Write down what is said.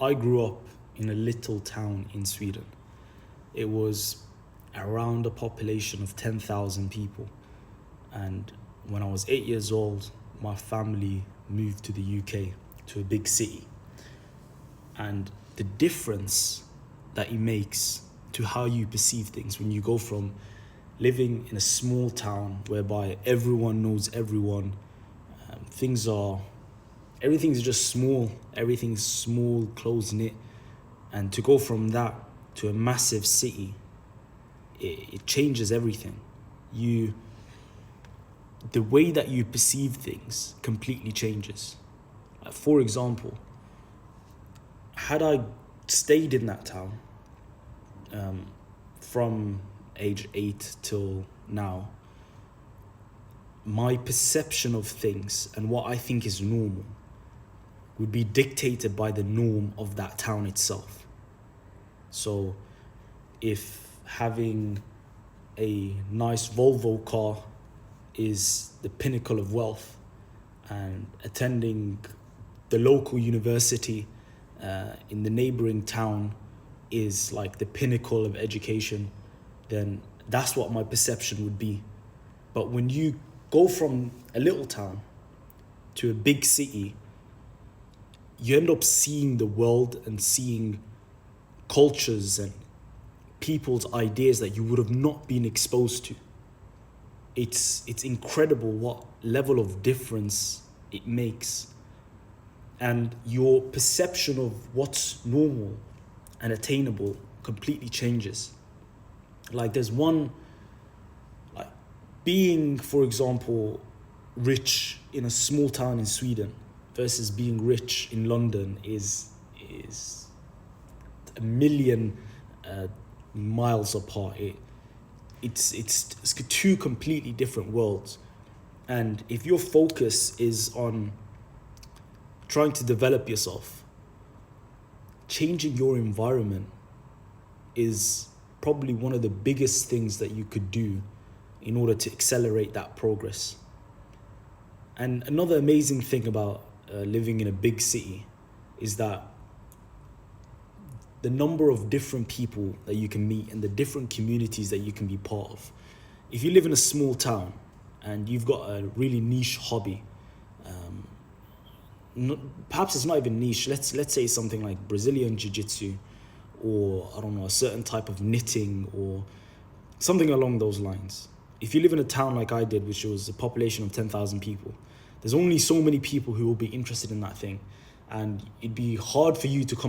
I grew up in a little town in Sweden. It was around a population of 10,000 people. And when I was 8 years old, my family moved to the UK, to a big city. And the difference that it makes to how you perceive things when you go from living in a small town whereby everyone knows everyone, things are everything's just small, everything's small, close knit, and to go from that to a massive city, it changes everything. You The way that you perceive things completely changes. For example, had I stayed in that town from age 8 till now, my perception of things and what I think is normal would be dictated by the norm of that town itself. So if having a nice Volvo car is the pinnacle of wealth, and attending the local university in the neighboring town is like the pinnacle of education, then that's what my perception would be. But when you go from a little town to a big city, you end up seeing the world and seeing cultures and people's ideas that you would have not been exposed to. It's incredible what level of difference it makes. And your perception of what's normal and attainable completely changes. Like there's one, like being, for example, rich in a small town in Sweden versus being rich in London is a million miles apart. It's two completely different worlds. And if your focus is on trying to develop yourself, changing your environment is probably one of the biggest things that you could do in order to accelerate that progress. And another amazing thing about living in a big city is that the number of different people that you can meet and the different communities that you can be part of. If you live in a small town and you've got a really niche hobby, perhaps it's not even niche, let's say something like Brazilian Jiu-Jitsu, or I don't know, a certain type of knitting or something along those lines. If you live in a town like I did, which was a population of 10,000 people, there's only so many people who will be interested in that thing. And it'd be hard for you to come